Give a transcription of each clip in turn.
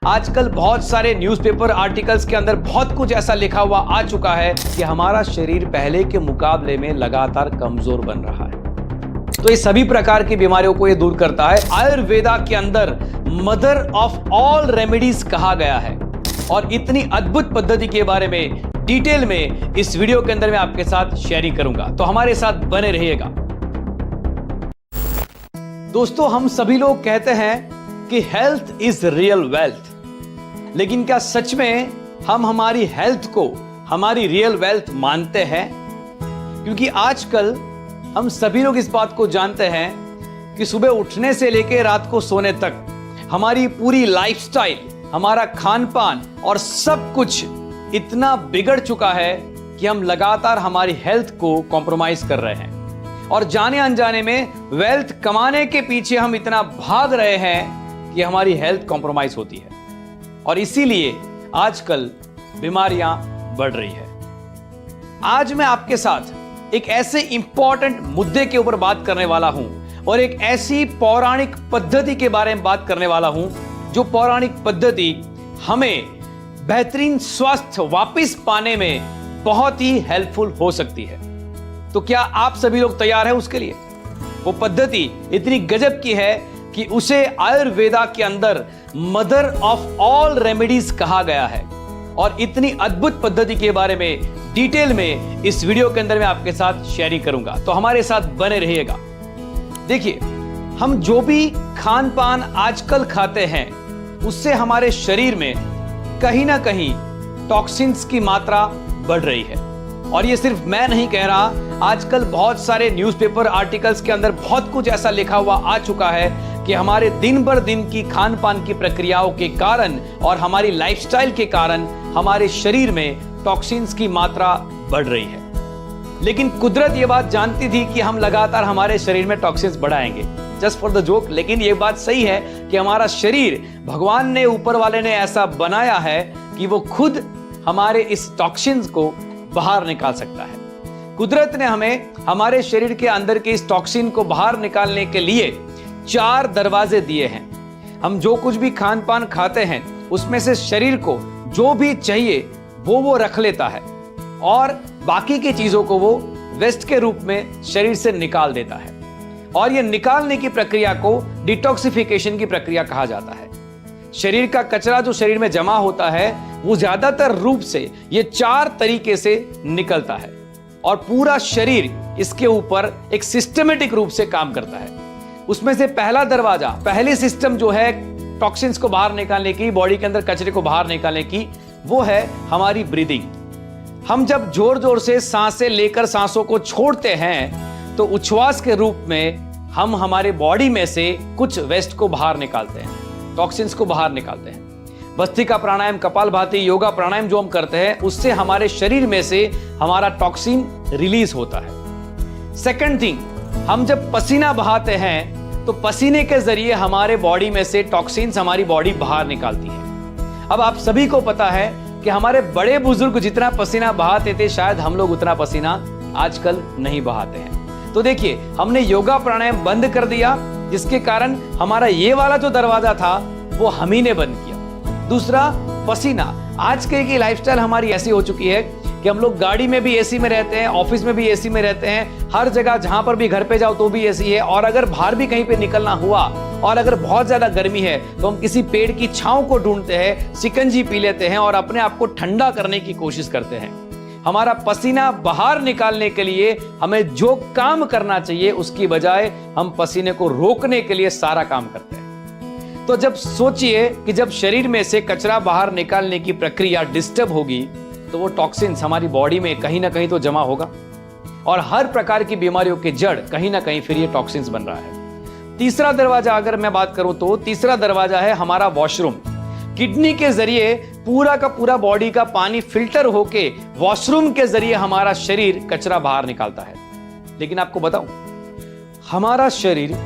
आजकल बहुत सारे न्यूज़पेपर आर्टिकल्स के अंदर बहुत कुछ ऐसा लिखा हुआ आ चुका है कि हमारा शरीर पहले के मुकाबले में लगातार कमजोर बन रहा है। तो ये सभी प्रकार की बीमारियों को ये दूर करता है। आयुर्वेदा के अंदर मदर ऑफ ऑल रेमेडीज कहा गया है और इतनी अद्भुत पद्धति के बारे में डिटेल में इस वीडियो के अंदर मैं आपके साथ शेयरिंग करूंगा, तो हमारे साथ बने रहिएगा। दोस्तों, हम सभी लोग कहते हैं कि हेल्थ इज रियल वेल्थ, लेकिन क्या सच में हम हमारी हेल्थ को हमारी रियल वेल्थ मानते हैं? क्योंकि आजकल हम सभी लोग इस बात को जानते हैं कि सुबह उठने से लेकर रात को सोने तक हमारी पूरी लाइफस्टाइल, हमारा खान पान और सब कुछ इतना बिगड़ चुका है कि हम लगातार हमारी हेल्थ को कॉम्प्रोमाइज कर रहे हैं और जाने अनजाने में वेल्थ कमाने के पीछे हम इतना भाग रहे हैं कि हमारी हेल्थ कॉम्प्रोमाइज होती है और इसीलिए आजकल बीमारियां बढ़ रही है। आज मैं आपके साथ एक ऐसे इंपॉर्टेंट मुद्दे के ऊपर बात करने वाला हूं और एक ऐसी पौराणिक पद्धति के बारे में बात करने वाला हूं जो पौराणिक पद्धति हमें बेहतरीन स्वास्थ्य वापस पाने में बहुत ही हेल्पफुल हो सकती है। तो क्या आप सभी लोग तैयार हैं उसके लिए? वो पद्धति इतनी गजब की है कि उसे आयुर्वेदा के अंदर मदर ऑफ ऑल रेमेडीज कहा गया है और इतनी अद्भुत पद्धति के बारे में डिटेल में इस वीडियो के अंदर मैं आपके साथ शेयरिंग करूंगा, तो हमारे साथ बने रहिएगा। देखिए, हम जो भी खान पान आजकल खाते हैं उससे हमारे शरीर में कहीं ना कहीं टॉक्सिन्स की मात्रा बढ़ रही है। और ये सिर्फ मैं नहीं कह रहा, आजकल बहुत सारे न्यूज़पेपर आर्टिकल्स के अंदर बहुत कुछ ऐसा लिखा हुआ आ चुका है कि हमारे दिन भर दिन की खान पान की प्रक्रियाओं के कारण और हमारी लाइफस्टाइल के कारण हमारे शरीर में टॉक्सिन्स की मात्रा बढ़ रही है। लेकिन कुदरत ये बात जानती थी कि हम लगातार हमारे शरीर में टॉक्सिन्स बढ़ाएंगे, जस्ट फॉर द जोक। लेकिन ये बात सही है कि हमारा शरीर भगवान ने, ऊपर वाले ने ऐसा बनाया है कि वो खुद हमारे इस टॉक्सिन्स को बाहर निकाल सकता है। कुदरत ने हमें हमारे शरीर के अंदर के इस टॉक्सिन को बाहर निकालने के लिए 4 दरवाजे दिए हैं। हम जो कुछ भी खान पान खाते हैं उसमें से शरीर को जो भी चाहिए वो रख लेता है और बाकी की चीजों को वो वेस्ट के रूप में शरीर से निकाल देता है। और ये निकालने की प्रक्रिया को डिटॉक्सिफिकेशन की प्रक्रिया कहा जाता है। शरीर का कचरा जो शरीर में जमा होता है वो ज्यादातर रूप से ये 4 तरीके से निकलता है और पूरा शरीर इसके ऊपर एक सिस्टमेटिक रूप से काम करता है। उसमें से पहला दरवाजा, पहली सिस्टम जो है टॉक्सिन्स को बाहर निकालने की, बॉडी के अंदर कचरे को बाहर निकालने की, वो है हमारी ब्रीदिंग। हम जब जोर जोर से सांसें लेकर सांसों को छोड़ते हैं तो उच्छ्वास के रूप में हम हमारे बॉडी में से कुछ वेस्ट को बाहर निकालते हैं, टॉक्सिन्स को बाहर निकालते हैं। भस्त्रिका प्राणायाम, कपालभाति, योगा प्राणायाम जो हम करते हैं उससे हमारे शरीर में से हमारा टॉक्सिन रिलीज होता है। सेकंड थिंग, हम जब पसीना बहाते हैं तो पसीने के जरिए हमारे बॉडी में से टॉक्सिन्स हमारी बॉडी बाहर निकालती है। अब आप सभी को पता है कि हमारे बड़े बुजुर्ग जितना पसीना बहाते थे, शायद हम लोग उतना पसीना आजकल नहीं बहाते हैं। तो देखिए, हमने योगा प्राणायाम बंद कर दिया जिसके कारण हमारा ये वाला जो दरवाजा था वो हम ही ने बंद किया। दूसरा, पसीना। आजकल की लाइफस्टाइल हमारी ऐसी हो चुकी है कि हम लोग गाड़ी में भी एसी में रहते हैं, ऑफिस में भी एसी में रहते हैं, हर जगह जहां पर भी घर पे जाओ तो भी एसी है। और अगर बाहर भी कहीं पे निकलना हुआ और अगर बहुत ज्यादा गर्मी है तो हम किसी पेड़ की छांव को ढूंढते हैं, शिकंजी पी लेते हैं और अपने आप को ठंडा करने की कोशिश करते हैं। हमारा पसीना बाहर निकालने के लिए हमें जो काम करना चाहिए उसकी बजाय हम पसीने को रोकने के लिए सारा काम करते हैं। तो जब सोचिए कि जब शरीर में से कचरा बाहर निकालने की प्रक्रिया डिस्टर्ब होगी तो वो टॉक्सिन्स हमारी बॉडी में कहीं ना कहीं तो जमा होगा और हर प्रकार की बीमारियों के जड़ कहीं ना कहीं फिर ये टॉक्सिन्स बन रहा है। तीसरा दरवाजा अगर मैं बात करूं तो तीसरा दरवाजा है हमारा वॉशरूम। किडनी के जरिए पूरा का पूरा बॉडी का पानी फिल्टर होके वॉशरूम के जरिए हमारा शरीर कचरा बाहर निकालता है। लेकिन आपको बताऊं, हमारा शरीर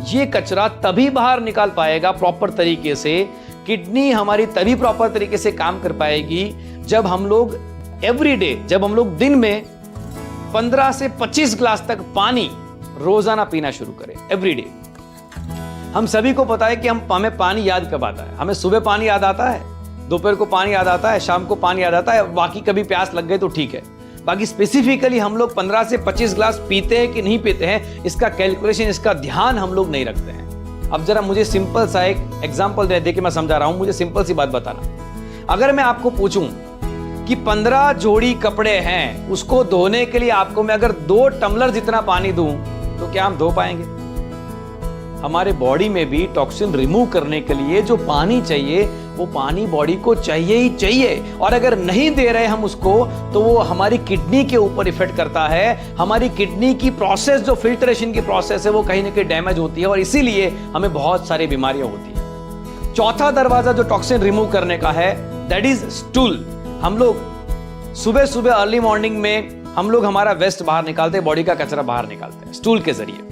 ये कचरा तभी बाहर निकाल पाएगा प्रॉपर तरीके से, किडनी हमारी तभी प्रॉपर तरीके से काम कर पाएगी जब हम लोग एवरीडे, जब हम लोग दिन में 15 से 25 ग्लास तक पानी रोजाना पीना शुरू करें एवरीडे। हम सभी को पता है कि हमें पानी याद कब आता है। हमें सुबह पानी याद आता है, दोपहर को पानी याद आता है, शाम को पानी याद आता है, बाकी कभी प्यास लग गई तो ठीक है। बाकी स्पेसिफिकली हम लोग 15 से 25 ग्लास पीते हैं कि नहीं पीते हैं, इसका कैलकुलेशन, इसका ध्यान हम लोग नहीं रखते हैं। अब जरा मुझे सिंपल सा एक एग्जांपल दे के मैं समझा रहा हूं, मुझे सिंपल सी बात बताना। अगर मैं आपको पूछूं कि 15 जोड़ी कपड़े हैं, उसको धोने के लिए आपको मैं अगर 2 टम्बलर जितना पानी दूं तो क्या हम धो पाएंगे? हमारे बॉडी में भी टॉक्सिन रिमूव करने के लिए जो पानी चाहिए वो पानी बॉडी को चाहिए ही चाहिए, और अगर नहीं दे रहे हम उसको तो वो हमारी किडनी के ऊपर इफेक्ट करता है। हमारी किडनी की प्रोसेस, जो फिल्ट्रेशन की प्रोसेस है, वो कहीं ना कहीं डैमेज होती है और इसीलिए हमें बहुत सारी बीमारियां होती है। चौथा दरवाजा जो टॉक्सिन रिमूव करने का है, दैट इज स्टूल। हम लोग सुबह सुबह अर्ली मॉर्निंग में हम लोग हमारा वेस्ट बाहर निकालते हैं, बॉडी का कचरा बाहर निकालते हैं स्टूल के जरिए।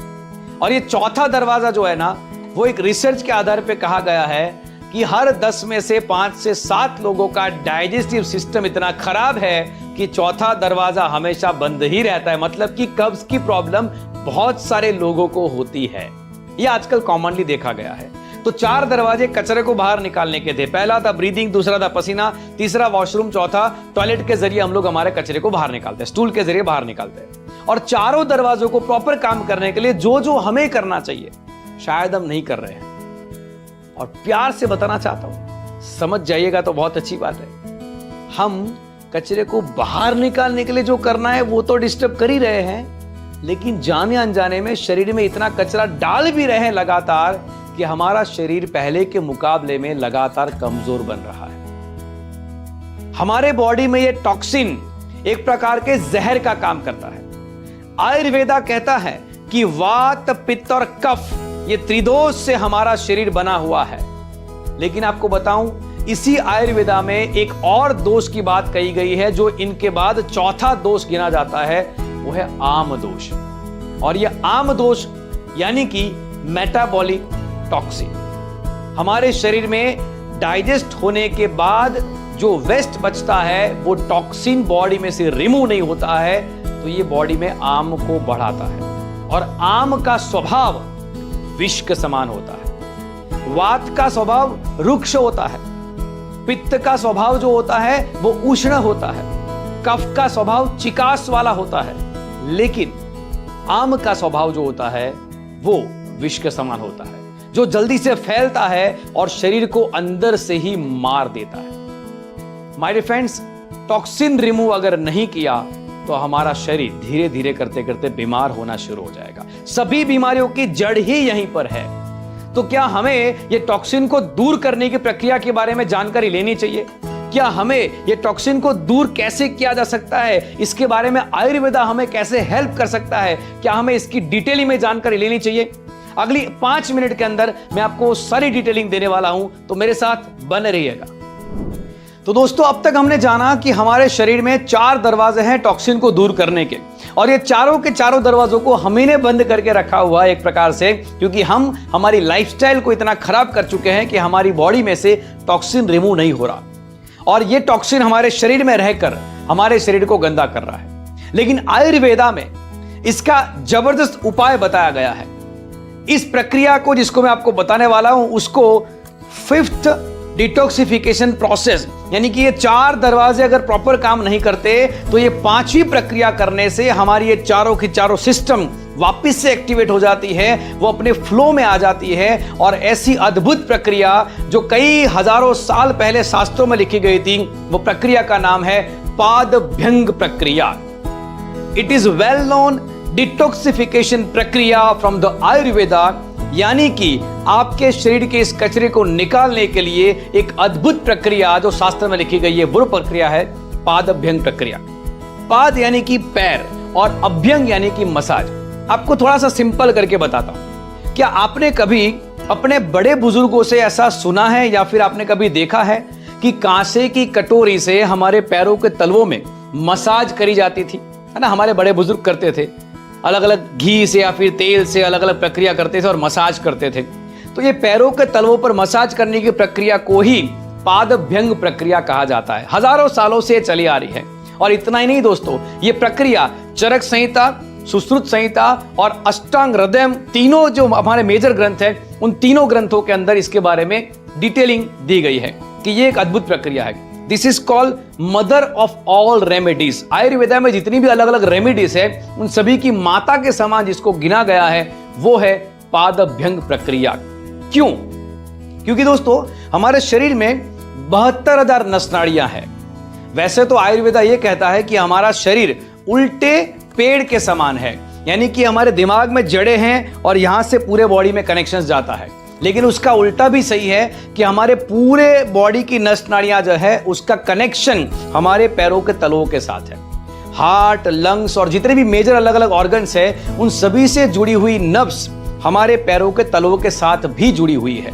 और ये चौथा दरवाजा जो है ना, वो एक रिसर्च के आधार पे कहा गया है कि हर 10 में से 5 से 7 लोगों का डाइजेस्टिव सिस्टम इतना खराब है कि चौथा दरवाजा हमेशा बंद ही रहता है। मतलब कि कब्ज की प्रॉब्लम बहुत सारे लोगों को होती है, ये आजकल कॉमनली देखा गया है। तो 4 दरवाजे कचरे को बाहर निकालने के थे। पहला था ब्रीदिंग, दूसरा था पसीना, तीसरा वॉशरूम, चौथा टॉयलेट के जरिए हम लोग हमारे कचरे को बाहर निकालते हैं, स्टूल के जरिए बाहर निकालते हैं। और चारों दरवाजों को प्रॉपर काम करने के लिए जो जो हमें करना चाहिए शायद हम नहीं कर रहे हैं। और प्यार से बताना चाहता हूं, समझ जाइएगा तो बहुत अच्छी बात है। हम कचरे को बाहर निकालने के लिए जो करना है वो तो डिस्टर्ब कर ही रहे हैं, लेकिन जाने अनजाने में शरीर में इतना कचरा डाल भी रहे हैं लगातार कि हमारा शरीर पहले के मुकाबले में लगातार कमजोर बन रहा है। हमारे बॉडी में ये टॉक्सिन एक प्रकार के जहर का काम करता है। आयुर्वेदा कहता है कि वात, पित्त और कफ, ये त्रिदोष से हमारा शरीर बना हुआ है। लेकिन आपको बताऊं, इसी आयुर्वेदा में एक और दोष की बात कही गई है जो इनके बाद चौथा दोष गिना जाता है, वो है आम दोष। और ये आम दोष यानी कि मेटाबॉलिक टॉक्सिन। हमारे शरीर में डाइजेस्ट होने के बाद जो वेस्ट बचता है वो टॉक्सिन बॉडी में से रिमूव नहीं होता है, तो ये बॉडी में आम को बढ़ाता है। और आम का स्वभाव विष के समान होता है। वात का स्वभाव रुक्ष होता है, पित्त का स्वभाव जो होता है वो उष्ण होता है, कफ का स्वभाव चिकास वाला होता है, लेकिन आम का स्वभाव जो होता है वो विष के समान होता है, जो जल्दी से फैलता है और शरीर को अंदर से ही मार देता है। My dear friends, toxin remove अगर नहीं किया तो हमारा शरीर धीरे धीरे करते करते बीमार होना शुरू हो जाएगा। सभी बीमारियों की जड़ ही यहीं पर है। तो क्या हमें ये टॉक्सिन को दूर करने की प्रक्रिया के बारे में जानकारी लेनी चाहिए? क्या हमें ये टॉक्सिन को दूर कैसे किया जा सकता है, इसके बारे में आयुर्वेदा हमें कैसे हेल्प कर सकता है, क्या हमें इसकी डिटेलिंग में जानकारी लेनी चाहिए? अगली 5 मिनट के अंदर मैं आपको सारी डिटेलिंग देने वाला हूं, तो मेरे साथ बने रहिएगा। तो दोस्तों, अब तक हमने जाना कि हमारे शरीर में 4 दरवाजे हैं टॉक्सिन को दूर करने के, और ये चारों के चारों दरवाजों को हमही ने बंद करके रखा हुआ है एक प्रकार से, क्योंकि हम हमारी लाइफस्टाइल को इतना खराब कर चुके हैं कि हमारी बॉडी में से टॉक्सिन रिमूव नहीं हो रहा, और ये टॉक्सिन हमारे शरीर में रहकर हमारे शरीर को गंदा कर रहा है। लेकिन आयुर्वेदा में इसका जबरदस्त उपाय बताया गया है। इस प्रक्रिया को, जिसको मैं आपको बताने वाला हूं, उसको 5th डिटॉक्सिफिकेशन प्रोसेस, यानी कि ये 4 दरवाजे अगर प्रॉपर काम नहीं करते तो ये 5वीं प्रक्रिया करने से हमारी ये चारों की चारों सिस्टम वापस से एक्टिवेट हो जाती है, वो अपने फ्लो में आ जाती है। और ऐसी अद्भुत प्रक्रिया जो कई हजारों साल पहले शास्त्रों में लिखी गई थी, वो प्रक्रिया का नाम है पादभ्यंग प्रक्रिया। It is well known detoxification प्रक्रिया फ्रॉम द आयुर्वेदा, यानी कि आपके शरीर के इस कचरे को निकालने के लिए एक अद्भुत प्रक्रिया जो शास्त्र में लिखी गई है, वो प्रक्रिया है पादभ्यंग प्रक्रिया। पाद यानी कि पैर और अभ्यंग यानी कि मसाज। आपको थोड़ा सा सिंपल करके बताता हूं। क्या आपने कभी अपने बड़े बुजुर्गों से ऐसा सुना है या फिर आपने कभी देखा है कि कांसे की कटोरी से हमारे पैरों के तलवों में मसाज करी जाती थी, है ना? हमारे बड़े बुजुर्ग करते थे, अलग अलग घी से या फिर तेल से अलग अलग प्रक्रिया करते थे और मसाज करते थे। तो ये पैरों के तलवों पर मसाज करने की प्रक्रिया को ही पादभ्यंग प्रक्रिया कहा जाता है। हजारों सालों से चली आ रही है। और इतना ही नहीं दोस्तों, ये प्रक्रिया चरक संहिता सुश्रुत संहिता और अष्टांग हृदय, तीनों जो हमारे मेजर ग्रंथ है, उन तीनों ग्रंथों के अंदर इसके बारे में डिटेलिंग दी गई है कि ये एक अद्भुत प्रक्रिया है। This is called mother of all remedies. Ayurveda में जितनी भी अलग अलग रेमेडीज है, उन सभी की माता के समान जिसको गिना गया है वो है पादभ्यंग प्रक्रिया। क्यों? क्योंकि दोस्तों हमारे शरीर में 72,000 नस नाड़ियां हैं। वैसे तो आयुर्वेदा यह कहता है कि हमारा शरीर उल्टे पेड़ के समान है, यानी कि हमारे दिमाग में जड़ें हैं और यहां से पूरे बॉडी में कनेक्शंस जाता है। लेकिन उसका उल्टा भी सही है कि हमारे पूरे बॉडी की नस नाड़ियां जो है उसका कनेक्शन हमारे पैरों के तलवों के साथ है। हार्ट, लंग्स और जितने भी मेजर अलग अलग ऑर्गन्स है, उन सभी से जुड़ी हुई नर्व्स हमारे पैरों के तलवों के साथ भी जुड़ी हुई है।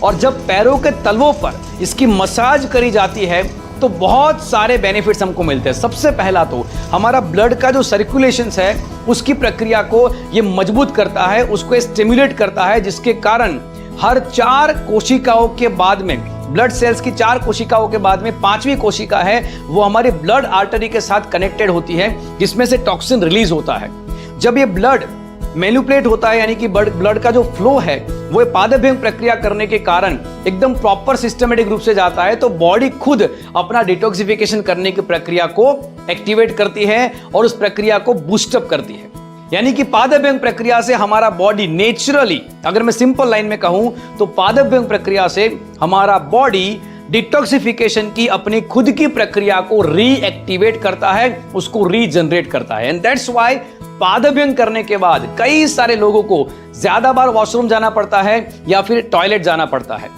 और जब पैरों के तलवों पर इसकी मसाज करी जाती है तो बहुत सारे बेनिफिट्स हमको मिलते हैं। सबसे पहला तो हमारा ब्लड का जो सर्कुलेशन है उसकी प्रक्रिया को ये मजबूत करता है, उसको स्टिमुलेट करता है, जिसके कारण हर 4 कोशिकाओं के बाद में, ब्लड सेल्स की 4 कोशिकाओं के बाद में 5वीं कोशिका है वो हमारी ब्लड आर्टरी के साथ कनेक्टेड होती है, जिसमें से टॉक्सिन रिलीज होता है। जब ये ब्लड मैनिपुलेट होता है, यानी कि ब्लड का जो फ्लो है वो पादभ्यंग प्रक्रिया करने के कारण एकदम प्रॉपर सिस्टमेटिक रूप से जाता है, तो बॉडी खुद अपना डिटॉक्सिफिकेशन करने की प्रक्रिया को एक्टिवेट करती है और उस प्रक्रिया को बूस्टअप करती है। यानी कि पादभ्यंग प्रक्रिया से हमारा बॉडी नेचुरली, अगर मैं सिंपल लाइन में कहूं तो पादभ्यंग प्रक्रिया से हमारा बॉडी डिटॉक्सिफिकेशन की अपनी खुद की प्रक्रिया को रीएक्टिवेट करता है, उसको रीजनरेट करता है। एंड दैट्स व्हाई पादभ्यंग करने के बाद कई सारे लोगों को ज्यादा बार वॉशरूम जाना पड़ता है या फिर टॉयलेट जाना पड़ता है।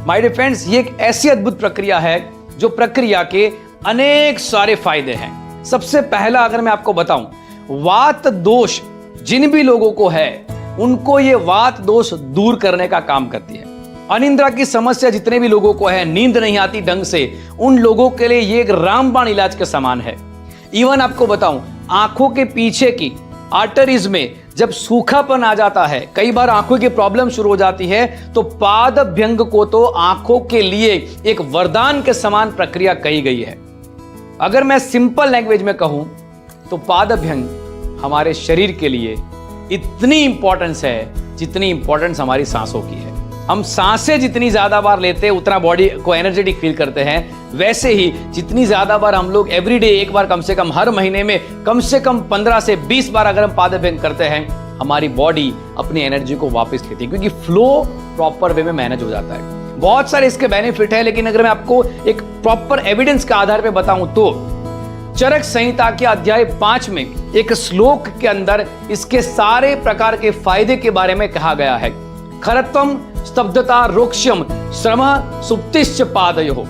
माय डियर फ्रेंड्स, ये एक ऐसी अद्भुत प्रक्रिया है जो प्रक्रिया के अनेक सारे फायदे हैं। सबसे पहला अगर मैं आपको बताऊं, वात दोष जिन भी लोगों को है उनको ये वात दोष दूर करने का काम करती है। अनिद्रा की समस्या जितने भी लोगों को है, नींद नहीं आती ढंग से, उन लोगों के लिए ये एक रामबाण इलाज के समान है। इवन आपको बताऊं, आंखों के पीछे की आर्टरीज में जब सूखापन आ जाता है, कई बार आंखों की प्रॉब्लम शुरू हो जाती है, तो पादभ्यंग को तो आंखों के लिए एक वरदान के समान प्रक्रिया कही गई है। अगर मैं सिंपल लैंग्वेज में कहूं तो पादभ्यंग हमारे शरीर के लिए इतनी इंपॉर्टेंस है जितनी इंपॉर्टेंस हमारी सांसों की है। हम सांसें जितनी ज्यादा बार लेते हैं उतना बॉडी को एनर्जेटिक फील करते हैं, वैसे ही जितनी ज्यादा बार हम लोग एवरीडे एक बार कम से कम हर महीने में कम से कम 15 से 20 बार अगर हम पादभ्यंग करते हैं, हमारी बॉडी अपनी एनर्जी को वापस लेती है, क्योंकि फ्लो प्रॉपर वे में मैनेज हो जाता है। बहुत सारे इसके बेनिफिट है, लेकिन अगर मैं आपको एक प्रॉपर एविडेंस के आधार पर बताऊं तो चरक संहिता के अध्याय 5 में एक श्लोक के अंदर इसके सारे प्रकार के फायदे के बारे में कहा गया है। खरत्वम स्तब्धता रोक्ष्यम श्रम सुप्तिश्च पादयोः,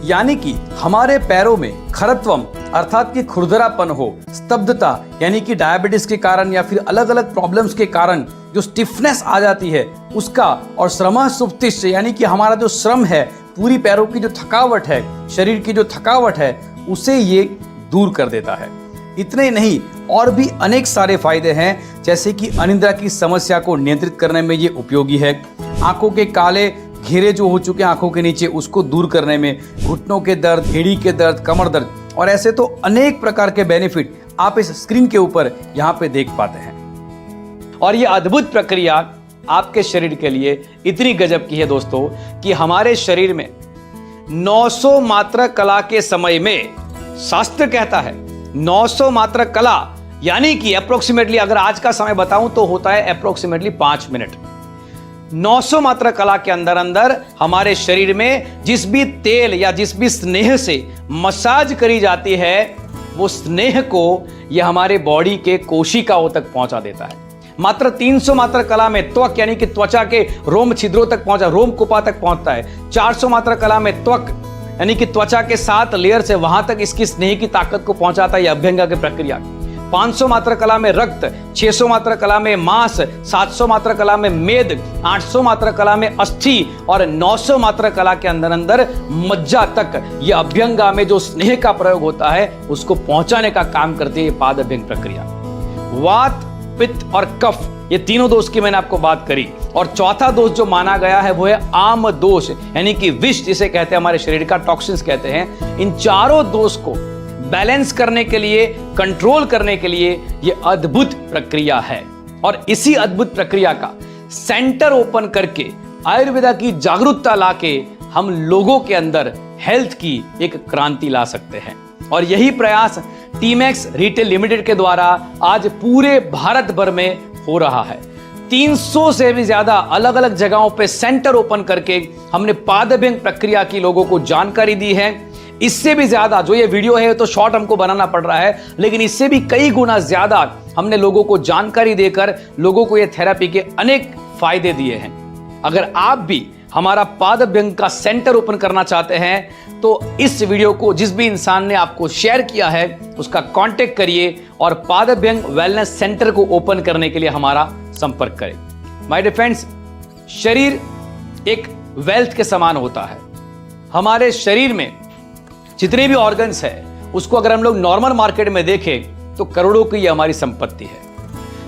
यानी कि हमारे पैरों में खरत्वम अर्थात कि खुरदरापन हो, स्तब्धता यानी कि डायबिटीज के कारण या फिर अलग अलग प्रॉब्लम्स के कारण जो स्टिफनेस आ जाती है उसका, और श्रम सुप्तिश्च यानी कि हमारा जो श्रम है, पूरी पैरों की जो थकावट है, शरीर की जो थकावट है, उसे ये दूर कर देता है। इतने ही नहीं, और भी अनेक सारे फायदे हैं, जैसे कि अनिद्रा की समस्या को नियंत्रित करने में ये उपयोगी है। आंखों के काले घेरे जो हो चुके हैं आंखों के नीचे, उसको दूर करने में, घुटनों के दर्द, एड़ी के दर्द, कमर दर्द, और ऐसे तो अनेक प्रकार के बेनिफिट आप इस स्क्रीन के ऊपर यहाँ पे देख पाते हैं। और ये अद्भुत प्रक्रिया आपके शरीर के लिए इतनी गजब की है दोस्तों कि हमारे शरीर में 900 मात्रा कला के समय में, शास्त्र कहता है 900 मात्रा कला, यानी कि अप्रोक्सीमेटली अगर आज का समय बताऊं तो होता है अप्रोक्सीमेटली 5 मिनट। 900 मात्रा कला के अंदर अंदर हमारे शरीर में जिस भी तेल या जिस भी स्नेह से मसाज करी जाती है, वो स्नेह को यह हमारे बॉडी के कोशिकाओं तक पहुंचा देता है। मात्र 300 मात्रा कला में त्वक यानी कि त्वचा के रोम छिद्रों तक पहुंचा, रोम कुपा तक पहुंचता है। 400 मात्रा कला में त्वक यानी कि त्वचा के 7 लेयर से वहां तक इसकी स्नेह की ताकत को पहुंचाता है अभ्यंग की प्रक्रिया। 500 मात्रा कला में रक्त, 600 मात्रा कला में मांस, 700 मात्रा कला में मेद, 800 मात्रा कला में अस्थि और 900 मात्रा कला के अंदर अंदर मज्जा तक ये अभ्यंगा में जो स्नेह का प्रयोग होता है उसको पहुंचाने का काम करती है पाद अभ्यंग प्रक्रिया। वात, पित्त और कफ, ये तीनों दोष की मैंने आपको बात करी। और चौथा दोष जो माना गया है वो है आम दोष, यानी कि विष जिसे कहते हैं, हमारे शरीर का टॉक्सिन्स कहते हैं। इन चारों दोष को बैलेंस करने के लिए, कंट्रोल करने के लिए ये अद्भुत प्रक्रिया है। और इसी अद्भुत प्रक्रिया का सेंटर ओपन करके आयुर्वेदा की जागरूकता लाके हम लोगों के अंदर हेल्थ की एक क्रांति ला सकते हैं। और यही प्रयास टीमैक्स रिटेल लिमिटेड के द्वारा आज पूरे भारत भर में हो रहा है। 300 से भी ज्यादा अलग अलग जगहों पे सेंटर ओपन करके हमने पादभ्यंग प्रक्रिया की लोगों को जानकारी दी है। इससे भी ज्यादा, जो ये वीडियो है तो शॉर्ट हमको बनाना पड़ रहा है, लेकिन इससे भी कई गुना ज्यादा हमने लोगों को जानकारी देकर लोगों को ये थेरेपी के अनेक फायदे दिए हैं। अगर आप भी हमारा पादभ्यंग का सेंटर ओपन करना चाहते हैं तो इस वीडियो को जिस भी इंसान ने आपको शेयर किया है उसका कांटेक्ट करिए और पादभ्यंग वेलनेस सेंटर को ओपन करने के लिए हमारा संपर्क करें। माय डियर फ्रेंड्स, शरीर एक वेल्थ के समान होता है। हमारे शरीर में जितने भी ऑर्गन्स है उसको अगर हम लोग नॉर्मल मार्केट में देखें तो करोड़ों की ये हमारी संपत्ति है।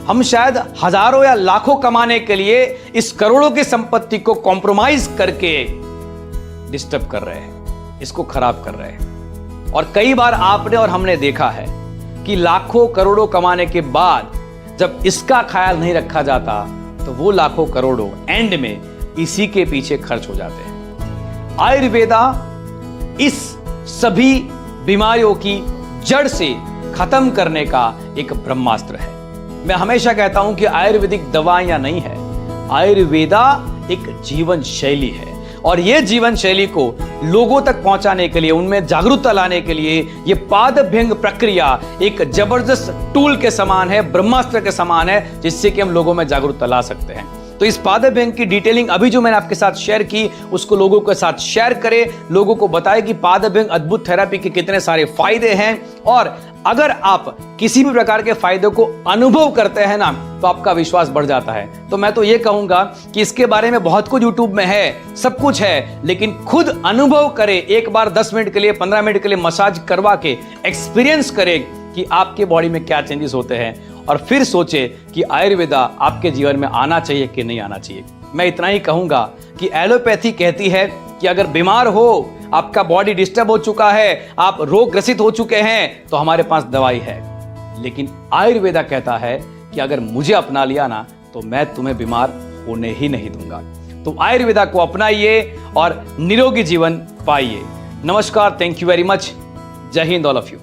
हम शायद हजारों या लाखों कमाने के लिए इस करोड़ों की संपत्ति को कॉम्प्रोमाइज करके डिस्टर्ब कर रहे हैं, इसको खराब कर रहे हैं। और कई बार आपने और हमने देखा है कि लाखों करोड़ों कमाने के बाद जब इसका ख्याल नहीं रखा जाता तो वो लाखों करोड़ों एंड में इसी के पीछे खर्च हो जाते हैं। आयुर्वेदा इस सभी बीमारियों की जड़ से खत्म करने का एक ब्रह्मास्त्र है। मैं हमेशा कहता हूं कि आयुर्वेदिक दवाइयां नहीं है, आयुर्वेदा एक जीवन शैली है। और यह जीवन शैली को लोगों तक पहुंचाने के लिए, उनमें जागरूकता लाने के लिए ये पादभ्यंग प्रक्रिया एक जबरदस्त टूल के समान है, ब्रह्मास्त्र के समान है, जिससे कि हम लोगों में जागरूकता ला सकते हैं। तो इस पादभ्यंग की डिटेलिंग अभी जो मैंने आपके साथ शेयर की उसको लोगों के साथ शेयर करें, लोगों को बताएं कि पादभ्यंग अद्भुत थेरेपी के कितने सारे फायदे हैं। और अगर आप किसी भी प्रकार के फायदों को अनुभव करते हैं ना तो आपका विश्वास बढ़ जाता है। तो मैं तो ये कहूंगा कि इसके बारे में बहुत कुछ यूट्यूब में है, सब कुछ है, लेकिन खुद अनुभव करें। एक बार 10 मिनट के लिए, 15 मिनट के लिए मसाज करवा के एक्सपीरियंस करें कि आपके बॉडी में क्या चेंजेस होते हैं और फिर सोचे कि आयुर्वेदा आपके जीवन में आना चाहिए कि नहीं आना चाहिए। मैं इतना ही कहूंगा कि एलोपैथी कहती है कि अगर बीमार हो, आपका बॉडी डिस्टर्ब हो चुका है, आप रोग ग्रसित हो चुके हैं तो हमारे पास दवाई है। लेकिन आयुर्वेदा कहता है कि अगर मुझे अपना लिया ना तो मैं तुम्हें बीमार होने ही नहीं दूंगा। तो आयुर्वेदा को अपनाइए और निरोगी जीवन पाइए। नमस्कार, थैंक यू वेरी मच। जय हिंद ऑल ऑफ यू।